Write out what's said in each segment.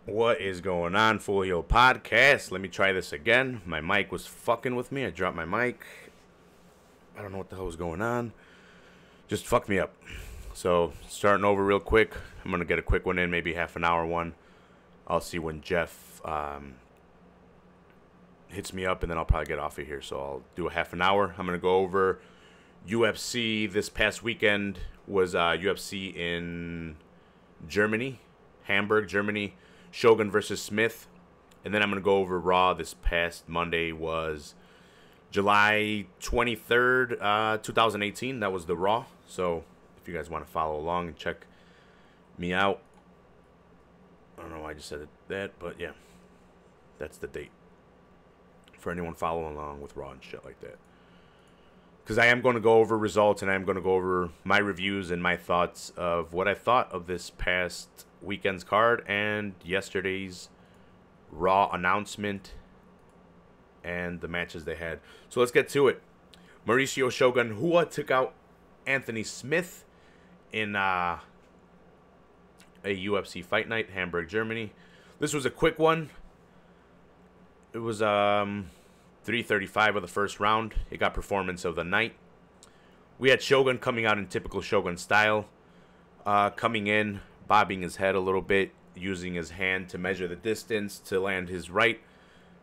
What is going on, Full Heel Podcast? Let me try this again. My mic was fucking with me. I dropped my mic. I don't know what the hell was going on. Just fucked me up. So, starting over real quick. I'm going to get a quick one in, maybe half an hour one. I'll see when Jeff hits me up, and then I'll probably get off of here. So, I'll do a half an hour. I'm going to go over UFC. This past weekend was UFC in Germany, Hamburg, Germany. Shogun versus Smith. And then I'm going to go over Raw. This past Monday was July 23rd, 2018. That was the Raw. So if you guys want to follow along and check me out. I don't know why I just said that, but yeah. That's the date. For anyone following along with Raw and shit like that. Because I am going to go over results, and I am going to go over my reviews and my thoughts of what I thought of this past weekend's card and yesterday's Raw announcement and the matches they had. So let's get to it. Mauricio Shogun Hua took out Anthony Smith in a UFC Fight Night, Hamburg, Germany. This was a quick one. It was 3:35 of the first round. It got performance of the night. We had Shogun coming out in typical Shogun style, coming in, bobbing his head a little bit, using his hand to measure the distance to land his right,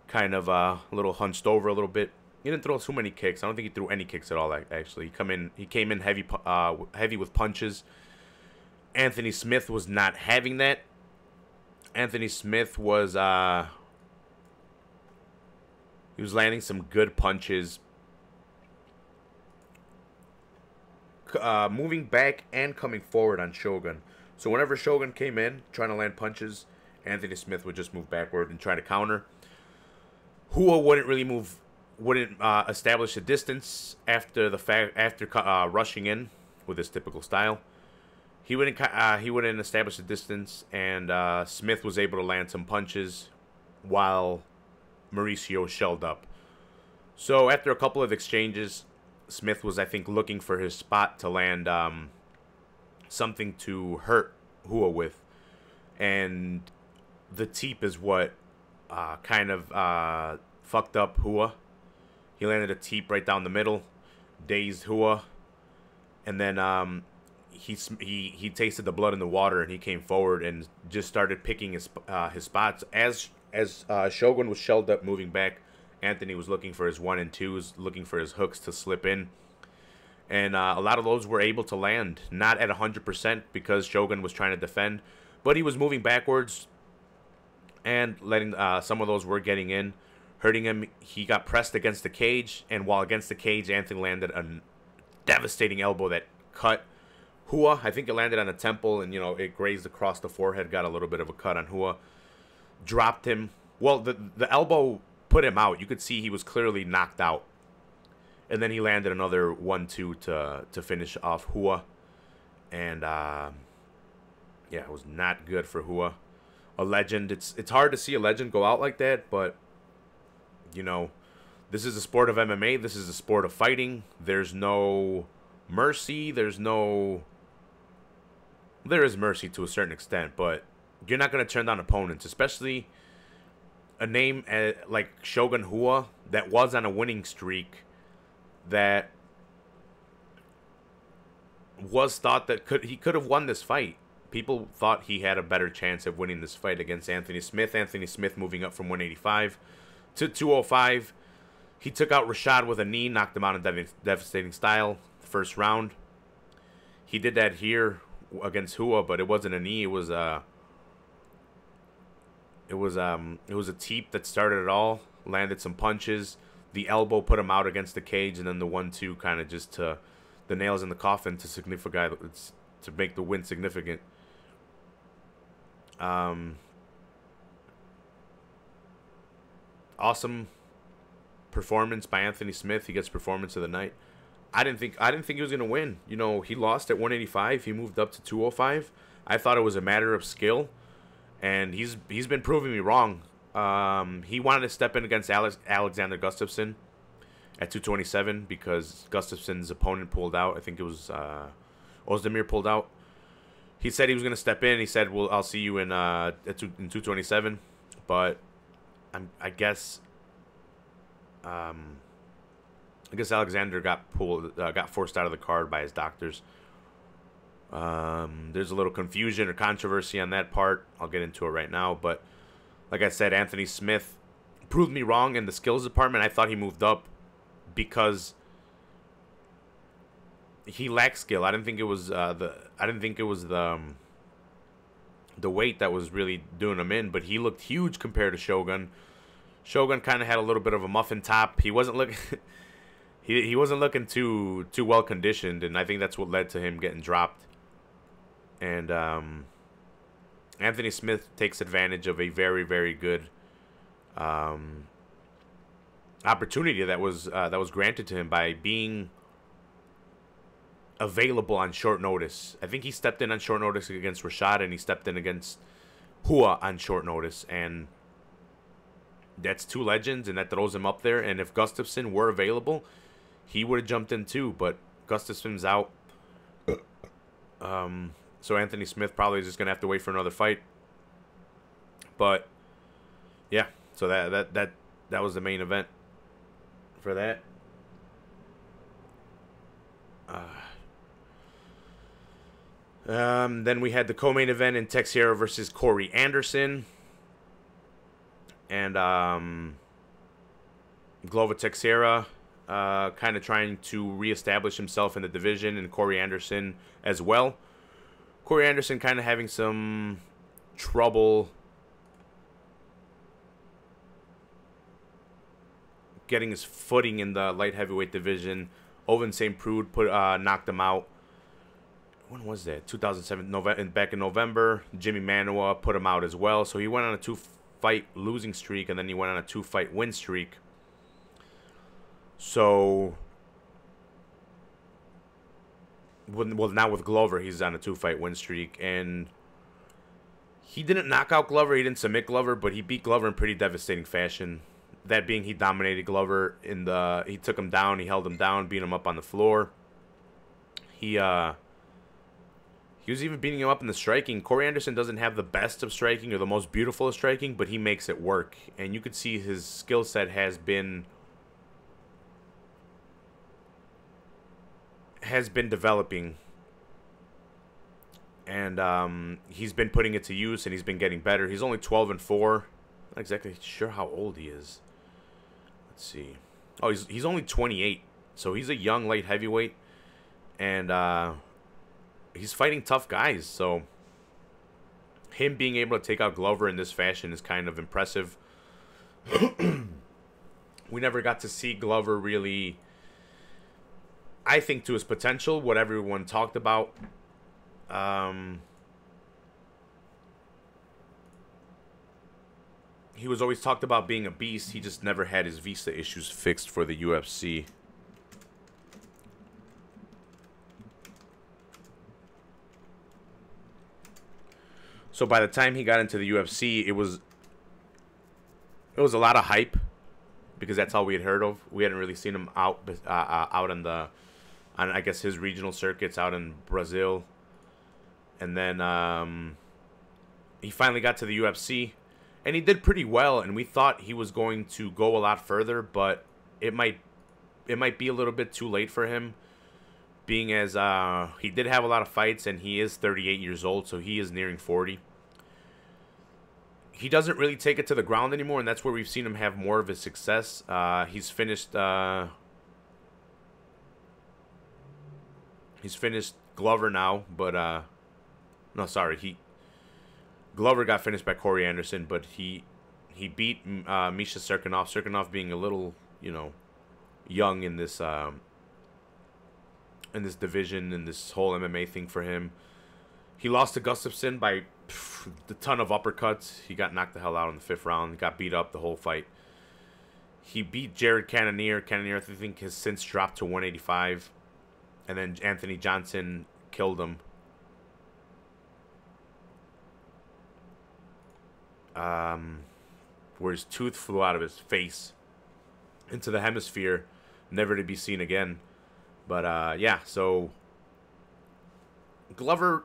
kind of a little hunched over a little bit. He didn't throw too many kicks. I don't think he threw any kicks at all. Actually, he came in heavy with punches. Anthony Smith was not having that. Anthony Smith was he was landing some good punches, moving back and coming forward on Shogun. So whenever Shogun came in trying to land punches, Anthony Smith would just move backward and try to counter. Hua wouldn't really establish a distance after rushing in with his typical style. He wouldn't establish a distance, and Smith was able to land some punches while Mauricio shelled up. So after a couple of exchanges, Smith was, I think, looking for his spot to land something to hurt Hua with, and the teep is what kind of fucked up Hua. He landed a teep right down the middle, dazed Hua, and then he tasted the blood in the water, and he came forward and just started picking his spots. As Shogun was shelled up, moving back, Anthony was looking for his 1 and 2s, looking for his hooks to slip in. And a lot of those were able to land. Not at 100% because Shogun was trying to defend. But he was moving backwards and letting some of those were getting in, hurting him. He got pressed against the cage. And while against the cage, Anthony landed a devastating elbow that cut Hua. I think it landed on the temple and, it grazed across the forehead. Got a little bit of a cut on Hua. Dropped him. Well, the elbow put him out. You could see he was clearly knocked out. And then he landed another 1-2 to finish off Hua. And, yeah, it was not good for Hua. A legend. It's hard to see a legend go out like that, but, this is a sport of MMA. This is a sport of fighting. There's no mercy. There is mercy to a certain extent, but you're not going to turn down opponents, especially a name like Shogun Hua that was on a winning streak, that was thought that he could have won this fight. People thought he had a better chance of winning this fight against Anthony Smith. Anthony Smith moving up from 185 to 205. He took out Rashad with a knee, knocked him out in devastating style first round. He did that here against Hua, but it wasn't a knee. It was a teep that started it all. Landed some punches. The elbow put him out against the cage, and then the 1-2 kind of just the nails in the coffin to make the win significant. Awesome performance by Anthony Smith. He gets performance of the night. I didn't think he was gonna win. He lost at 185. He moved up to 205. I thought it was a matter of skill, and he's been proving me wrong. He wanted to step in against Alexander Gustafsson at 227 because Gustafsson's opponent pulled out. I think it was Ozdemir pulled out. He said he was gonna step in. He said, "Well, I'll see you in 227," but I guess Alexander got forced out of the card by his doctors. There's a little confusion or controversy on that part. I'll get into it right now, but like I said, Anthony Smith proved me wrong in the skills department. I thought he moved up because he lacked skill. I didn't think it was the weight that was really doing him in, but he looked huge compared to Shogun. Shogun kind of had a little bit of a muffin top. He wasn't looking he wasn't looking too well conditioned, and I think that's what led to him getting dropped. And Anthony Smith takes advantage of a very, very good opportunity that was granted to him by being available on short notice. I think he stepped in on short notice against Rashad, and he stepped in against Hua on short notice, and that's two legends, and that throws him up there. And if Gustafsson were available, he would have jumped in too, but Gustafsson's out. So Anthony Smith probably is just gonna have to wait for another fight. But yeah, so that was the main event for that. Then we had the co-main event in Teixeira versus Corey Anderson. And Glover Teixeira kind of trying to reestablish himself in the division, and Corey Anderson as well. Corey Anderson kind of having some trouble getting his footing in the light heavyweight division. Ovince St. Preux knocked him out. When was that? 2007, back in November. Jimmy Manuwa put him out as well. So he went on a 2-fight losing streak, and then he went on a 2-fight win streak. So, well, now with Glover, he's on a 2-fight win streak, and he didn't knock out Glover, he didn't submit Glover, but he beat Glover in pretty devastating fashion. That being, he dominated Glover he took him down, he held him down, beat him up on the floor. He was even beating him up in the striking. Corey Anderson doesn't have the best of striking or the most beautiful of striking, but he makes it work. And you could see his skill set has been developing. And he's been putting it to use, and he's been getting better. He's only 12-4. Not exactly sure how old he is. Let's see. Oh, he's only 28. So he's a young light heavyweight. And he's fighting tough guys, so him being able to take out Glover in this fashion is kind of impressive. We never got to see Glover really, I think, to his potential, what everyone talked about. He was always talked about being a beast. He just never had his visa issues fixed for the UFC. So by the time he got into the UFC, it was a lot of hype, because that's all we had heard of. We hadn't really seen him out on I guess his regional circuits out in Brazil, and then he finally got to the UFC, and he did pretty well. And we thought he was going to go a lot further, but it might be a little bit too late for him, being as he did have a lot of fights, and he is 38 years old, so he is nearing 40. He doesn't really take it to the ground anymore, and that's where we've seen him have more of his success. He's finished Glover now, but no, sorry, Glover got finished by Corey Anderson, but he beat Misha Serkinov. Serkinov being a little, young in this division, in this whole MMA thing for him. He lost to Gustafsson by a ton of uppercuts. He got knocked the hell out in the 5th round. Got beat up the whole fight. He beat Jared Cannonier. Cannonier, I think, has since dropped to 185. And then Anthony Johnson killed him. Where his tooth flew out of his face into the hemisphere, never to be seen again. But yeah, so Glover,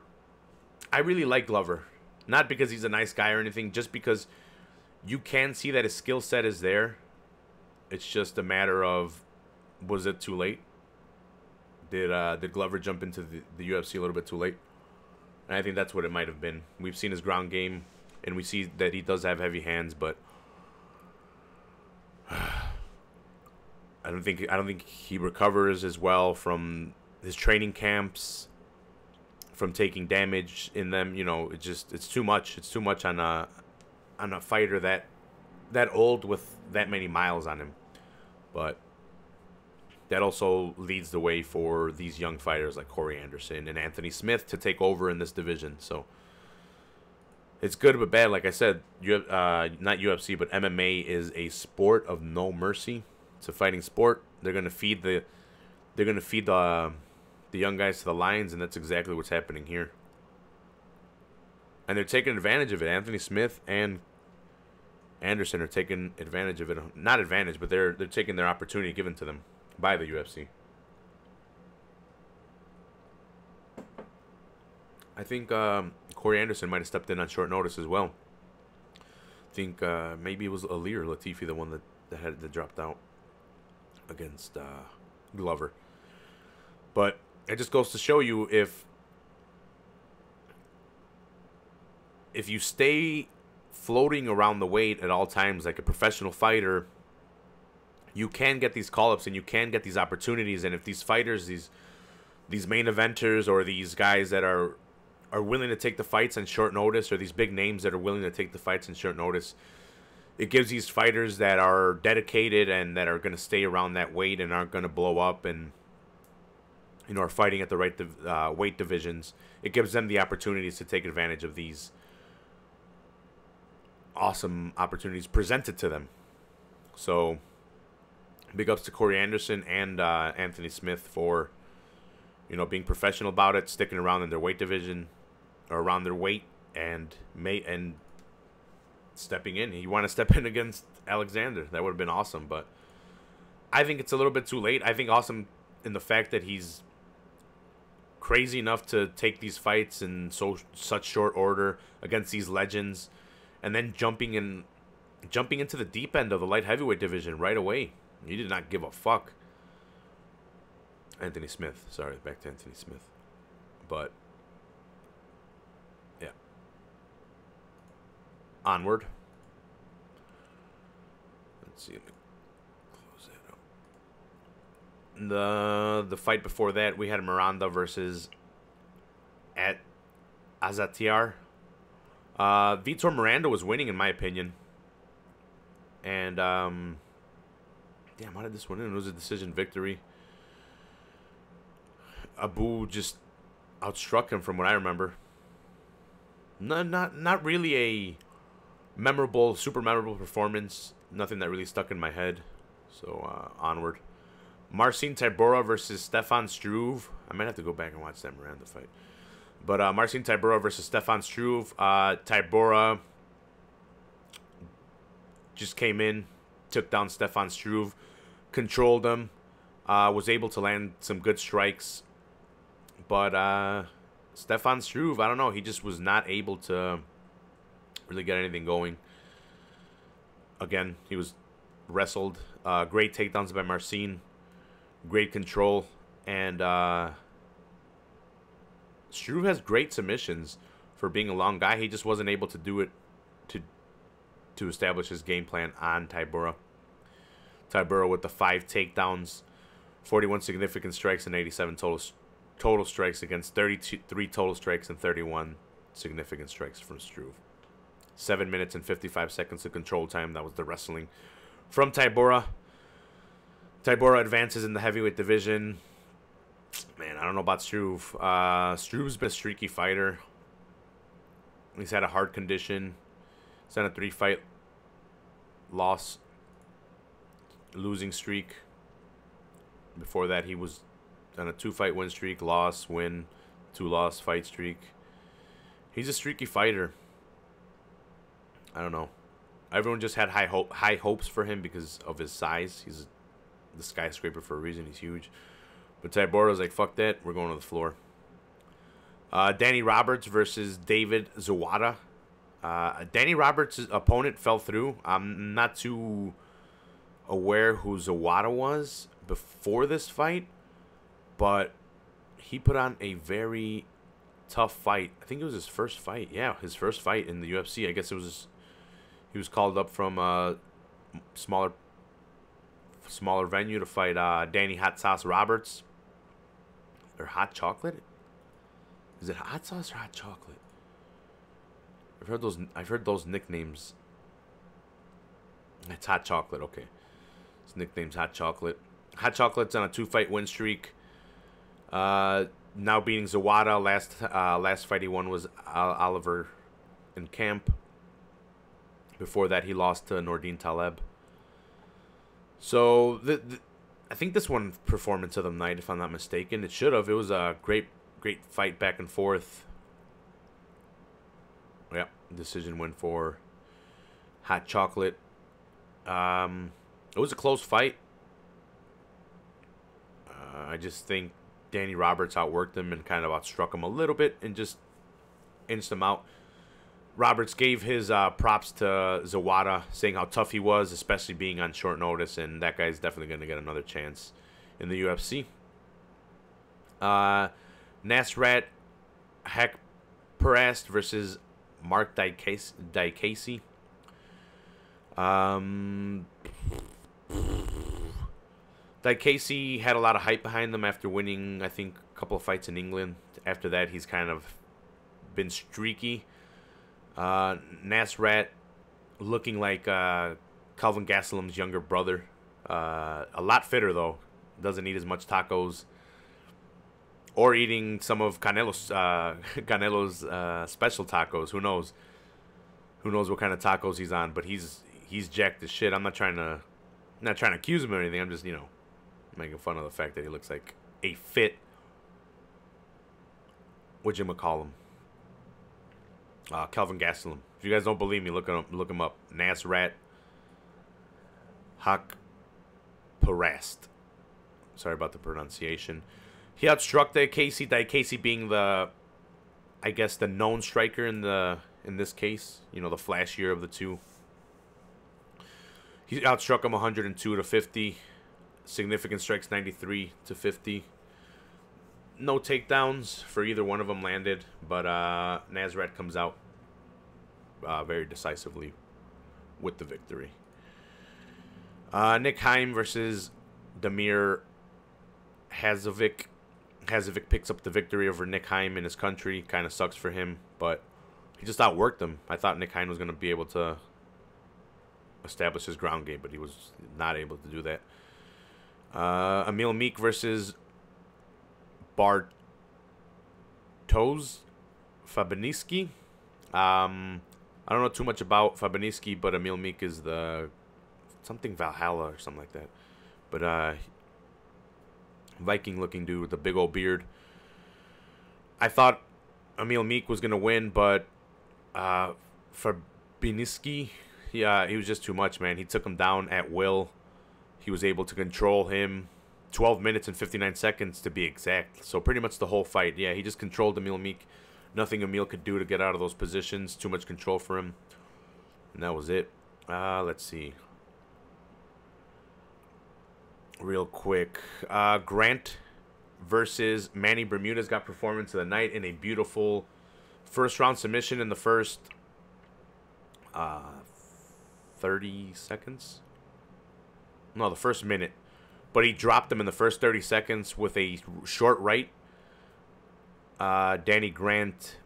I really like Glover. Not because he's a nice guy or anything, just because you can see that his skill set is there. It's just a matter of, was it too late? Did Glover jump into the UFC a little bit too late? And I think that's what it might have been. We've seen his ground game, and we see that he does have heavy hands, but I don't think he recovers as well from his training camps, from taking damage in them. You know, it's too much. It's too much on a fighter that old with that many miles on him. But that also leads the way for these young fighters like Corey Anderson and Anthony Smith to take over in this division. So it's good but bad. Like I said, not UFC, but MMA is a sport of no mercy. It's a fighting sport. They're gonna feed the young guys to the lions, and that's exactly what's happening here. And they're taking advantage of it. Anthony Smith and Anderson are taking advantage of it. Not advantage, but they're taking their opportunity given to them by the UFC. I think Corey Anderson might have stepped in on short notice as well. I think maybe it was Ali or Latifi, the one that dropped out against Glover. But it just goes to show you, if you stay floating around the weight at all times like a professional fighter, you can get these call-ups and you can get these opportunities. And if these fighters, these main eventers, or these guys that are willing to take the fights on short notice, or these big names that are willing to take the fights on short notice, it gives these fighters that are dedicated and that are going to stay around that weight and aren't going to blow up and, you know, are fighting at the right weight divisions. It gives them the opportunities to take advantage of these awesome opportunities presented to them. So big ups to Corey Anderson and Anthony Smith for, you know, being professional about it, sticking around in their weight division, or around their weight, and stepping in. You want to step in against Alexander. That would have been awesome, but I think it's a little bit too late. I think awesome in the fact that he's crazy enough to take these fights in such short order against these legends, and then jumping into the deep end of the light heavyweight division right away. He did not give a fuck. Anthony Smith. Sorry, back to Anthony Smith. But, yeah. Onward. Let's see. Let me close that up. The fight before that, we had Miranda versus Azatiar. Vitor Miranda was winning, in my opinion. And, damn, how did this one end? It was a decision victory. Abu just outstruck him from what I remember. Not really a super memorable performance. Nothing that really stuck in my head. So, onward. Marcin Tybura versus Stefan Struve. I might have to go back and watch that Miranda fight. But Marcin Tybura versus Stefan Struve. Tybura just came in, took down Stefan Struve, controlled him, was able to land some good strikes. But Stefan Struve, I don't know, he just was not able to really get anything going. Again, he was wrestled. Great takedowns by Marcin. Great control. And Struve has great submissions for being a long guy. He just wasn't able to do it to establish his game plan on Tybura. Tybura with the 5 takedowns, 41 significant strikes, and 87 total strikes against 33 total strikes and 31 significant strikes from Struve. 7 minutes and 55 seconds of control time. That was the wrestling from Tybura. Tybura advances in the heavyweight division. Man, I don't know about Struve. Struve's been a streaky fighter. He's had a heart condition. He's on a 3-fight losing streak. Before that, he was on a 2-fight win streak, loss, win, 2-loss fight streak. He's a streaky fighter. I don't know. Everyone just had high hopes for him because of his size. He's the skyscraper for a reason. He's huge. But Tybura's like, fuck that. We're going to the floor. Danny Roberts versus David Zawada. Danny Roberts' opponent fell through. I'm not too aware who Zawada was before this fight, but he put on a very tough fight. I think it was his first fight. Yeah, his first fight in the UFC. I guess he was called up from a smaller venue to fight Danny Hot Sauce Roberts. Or Hot Chocolate? Is it Hot Sauce or Hot Chocolate? I've heard those nicknames. It's Hot Chocolate, okay. His nickname's Hot Chocolate. Hot Chocolate's on a 2-fight win streak. Now beating Zawada. Last fight he won was Oliver in camp. Before that, he lost to Nordine Taleb. So I think this one performance of the night, if I'm not mistaken, it should have. It was a great fight back and forth. Yeah, decision win for Hot Chocolate. It was a close fight. I just think Danny Roberts outworked him and kind of outstruck him a little bit and just inched him out. Roberts gave his props to Zawada, saying how tough he was, especially being on short notice, and that guy's definitely going to get another chance in the UFC. Nasrat Haqparast versus Mark Diakase. Diakase had a lot of hype behind him after winning, I think, a couple of fights in England. After that, he's kind of been streaky. Nasrat looking like Calvin Gastelum's younger brother. A lot fitter, though. Doesn't eat as much tacos. Or eating some of Canelo's special tacos. Who knows? Who knows what kind of tacos he's on? But he's jacked as shit. I'm not trying to accuse him or anything. I'm just, making fun of the fact that he looks like a fit. Whatchamacallem? Calvin Gastelum. If you guys don't believe me, look him up. Nasrat Haqparast. Sorry about the pronunciation. He outstruck Diakase. Diakase being the known striker in this case. The flashier of the two. He outstruck him 102-50. Significant strikes 93-50. No takedowns for either one of them landed, but Nasrat comes out very decisively with the victory. Nick Heim versus Damir Hazovic. Hazovic picks up the victory over Nick Heim in his country. Kind of sucks for him, but he just outworked him. I thought Nick Heim was going to be able to establish his ground game, but he was not able to do that. Emil Meek versus Bartosz Fabiński. I don't know too much about Fabiński, but Emil Meek is the something Valhalla or something like that. But Viking-looking dude with the big old beard. I thought Emil Meek was gonna win, but Fabiński, he was just too much, man. He took him down at will. He was able to control him 12 minutes and 59 seconds to be exact. So pretty much the whole fight. Yeah, he just controlled Emil Meek. Nothing Emil could do to get out of those positions. Too much control for him. And that was it. Let's see. Real quick. Grant versus Manny Bermudez got performance of the night in a beautiful first-round submission in the first 30 seconds. No, the first minute. But he dropped him in the first 30 seconds with a short right. Danny Grant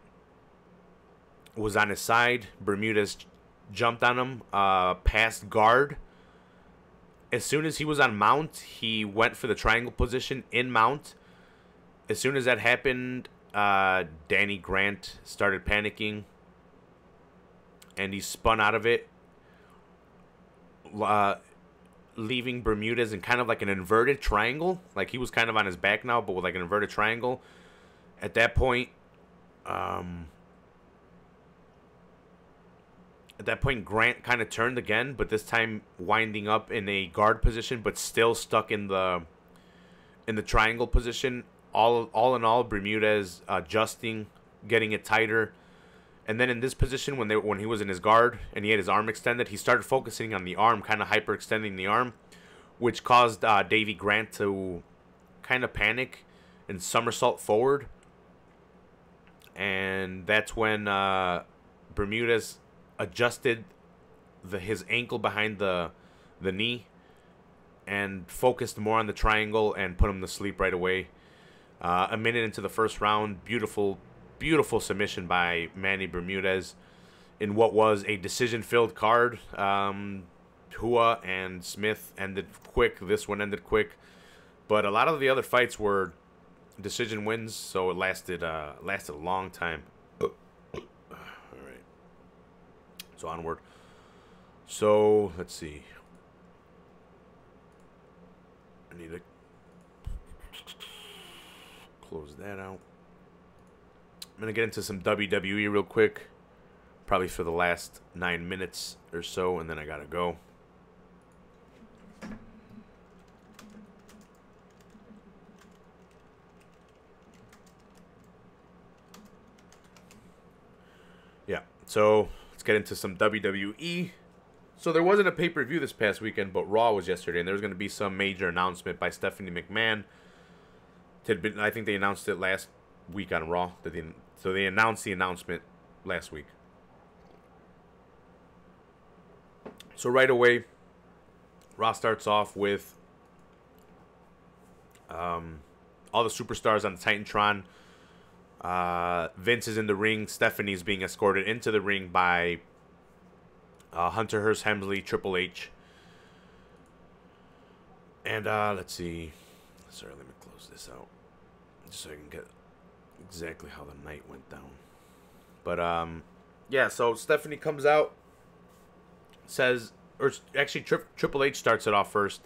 was on his side. Bermudez jumped on him, past guard. As soon as he was on mount, he went for the triangle position in mount. As soon as that happened, Danny Grant started panicking. And he spun out of it. Leaving Bermudez in kind of like an inverted triangle. Like he was kind of on his back now, but with like an inverted triangle. At that point, Grant kind of turned again, but this time winding up in a guard position, but still stuck in the triangle position. All in all, Bermudez adjusting getting it tighter. And then in this position, when he was in his guard and he had his arm extended, he started focusing on the arm, kind of hyperextending the arm, which caused Davy Grant to kind of panic and somersault forward. And that's when Bermudez adjusted his ankle behind the knee and focused more on the triangle and put him to sleep right away. A minute into the first round, beautiful submission by Manny Bermudez in what was a decision-filled card. Hua and Smith ended quick. This one ended quick. But a lot of the other fights were decision wins, so it lasted a long time. All right. So onward. So, let's see. I need to close that out. I'm going to get into some WWE real quick. Probably for the last 9 minutes or so, and then I got to go. Yeah, so let's get into some WWE. So there wasn't a pay-per-view this past weekend, but Raw was yesterday, and there was going to be some major announcement by Stephanie McMahon. I think they announced it last week on Raw. So they announced the announcement last week. So right away, Raw starts off with all the superstars on the Titantron. Vince is in the ring. Stephanie's being escorted into the ring by Hunter Hearst Helmsley, Triple H. And let's see. Sorry, let me close this out. Just so I can get exactly how the night went down. But yeah, so Stephanie comes out, says, or actually Triple H starts it off first,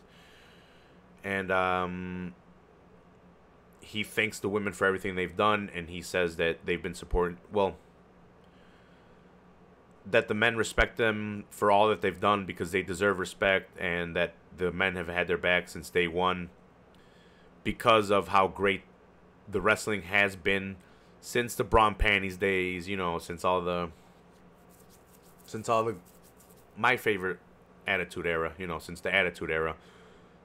and he thanks the women for everything they've done, and he says that they've been supporting, well, that the men respect them for all that they've done because they deserve respect, and that the men have had their back since day one because of how great the wrestling has been since the bra and panties days, you know, since all the my favorite Attitude Era, you know, since the Attitude Era.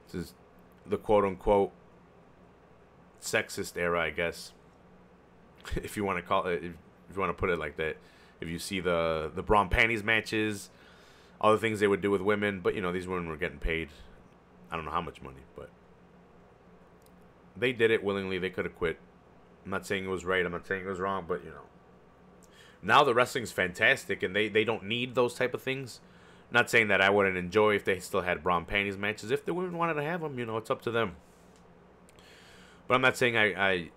This is the quote-unquote sexist era, I guess, if you want to call it, if you want to put it like that. If you see the bra and panties matches, all the things they would do with women, but, you know, these women were getting paid, I don't know how much money, but they did it willingly. They could have quit. I'm not saying it was right. I'm not saying it was wrong, but, you know, now the wrestling's fantastic, and they don't need those type of things. Not saying that I wouldn't enjoy if they still had bra and panties matches. If the women wanted to have them, you know, it's up to them. But I'm not saying I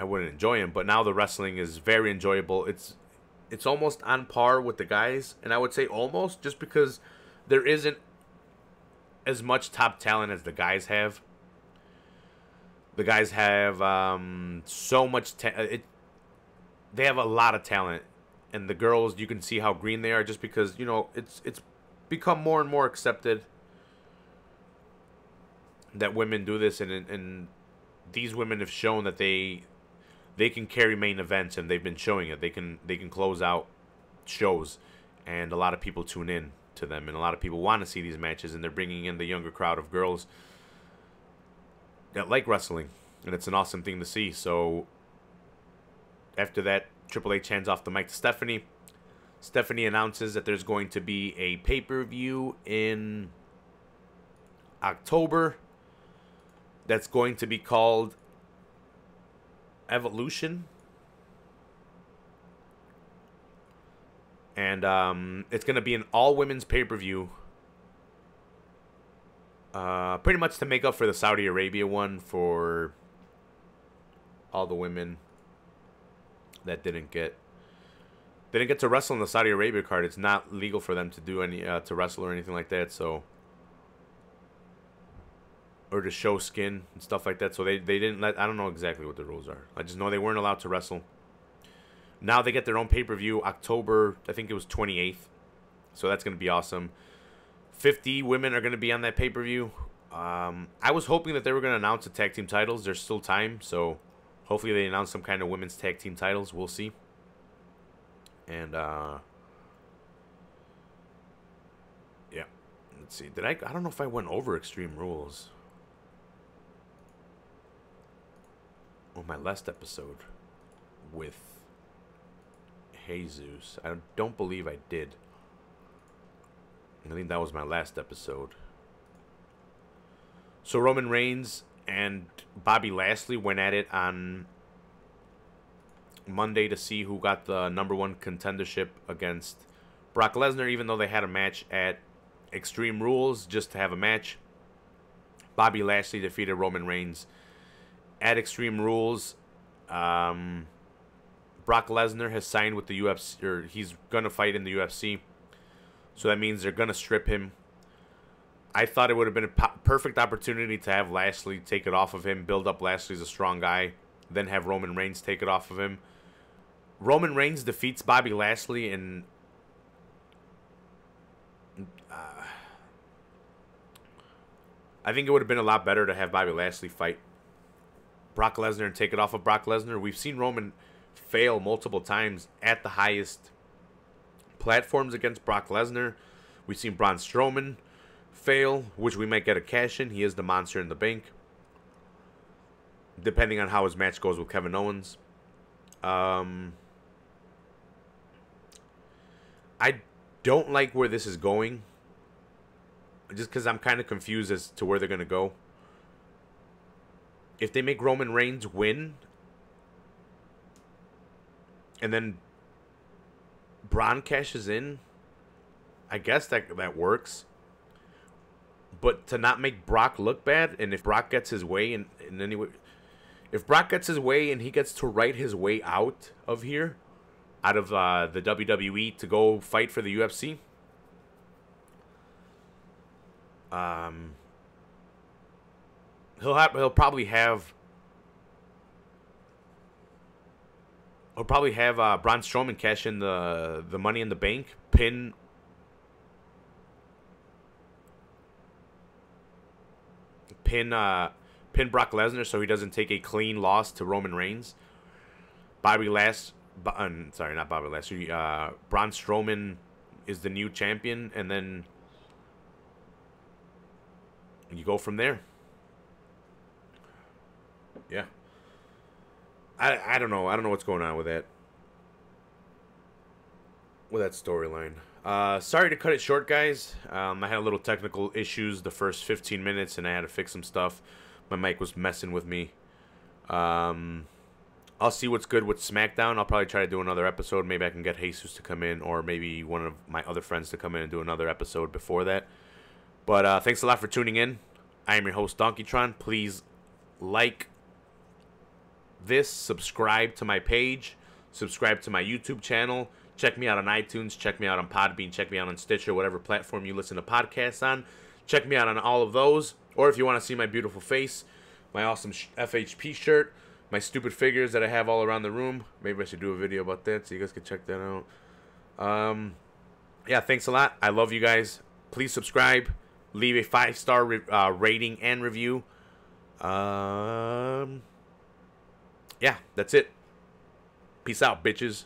wouldn't enjoy them. But now the wrestling is very enjoyable. It's almost on par with the guys, and I would say almost just because there isn't as much top talent as the guys have. The guys have so much they have a lot of talent, and the girls, you can see how green they are just because, you know, it's become more and more accepted that women do this, and these women have shown that they can carry main events, and they've been showing it. They can close out shows, and a lot of people tune in to them, and a lot of people want to see these matches, and they're bringing in the younger crowd of girls that like wrestling, and it's an awesome thing to see. So after that, Triple H hands off the mic to Stephanie. Stephanie announces that there's going to be a pay-per-view in October that's going to be called Evolution. And it's going to be an all-women's pay-per-view. Pretty much to make up for the Saudi Arabia one for all the women that didn't get to wrestle in the Saudi Arabia card. It's not legal for them to do any to wrestle or anything like that. So, or to show skin and stuff like that. So they didn't let. I don't know exactly what the rules are. I just know they weren't allowed to wrestle. Now they get their own pay-per-view October. I think it was 28th. So that's gonna be awesome. 50 women are gonna be on that pay-per-view. I was hoping that they were gonna announce the tag team titles. There's still time, so Hopefully they announce some kind of women's tag team titles. We'll see. And yeah, let's see. I don't know if I went over Extreme Rules on my last episode with Jesus. I don't believe I did. I think that was my last episode. So Roman Reigns and Bobby Lashley went at it on Monday to see who got the #1 contendership against Brock Lesnar, even though they had a match at Extreme Rules just to have a match. Bobby Lashley defeated Roman Reigns at Extreme Rules. Brock Lesnar has signed with the UFC, or he's going to fight in the UFC. So that means they're going to strip him. I thought it would have been a perfect opportunity to have Lashley take it off of him, build up Lashley as a strong guy, then have Roman Reigns take it off of him. Roman Reigns defeats Bobby Lashley, and I think it would have been a lot better to have Bobby Lashley fight Brock Lesnar and take it off of Brock Lesnar. We've seen Roman fail multiple times at the highest platforms against Brock Lesnar. We've seen Braun Strowman fail, which we might get a cash in. He is the monster in the bank, depending on how his match goes with Kevin Owens. I don't like where this is going, just because I'm kind of confused as to where they're going to go. If they make Roman Reigns win, and then Braun cashes in, I guess that works. But to not make Brock look bad, and if Brock gets his way in any way, if Brock gets his way and he gets to write his way out of here, out of the WWE to go fight for the UFC, he'll probably have Braun Strowman cash in the Money in the Bank, pin Brock Lesnar so he doesn't take a clean loss to Roman Reigns. Braun Strowman is the new champion, and then you go from there. Yeah. I don't know. I don't know what's going on with that storyline. Sorry to cut it short, guys. I had a little technical issues the first 15 minutes, and I had to fix some stuff. My mic was messing with me. I'll see what's good with SmackDown. I'll probably try to do another episode. Maybe I can get Jesus to come in, or maybe one of my other friends to come in and do another episode before that. But thanks a lot for tuning in. I am your host, Donkeytron. Please like this, subscribe to my page, subscribe to my YouTube channel. Check me out on iTunes, check me out on Podbean, check me out on Stitcher, whatever platform you listen to podcasts on. Check me out on all of those. Or if you want to see my beautiful face, my awesome FHP shirt, my stupid figures that I have all around the room. Maybe I should do a video about that so you guys can check that out. Yeah, thanks a lot. I love you guys. Please subscribe. Leave a 5-star rating and review. Yeah, that's it. Peace out, bitches.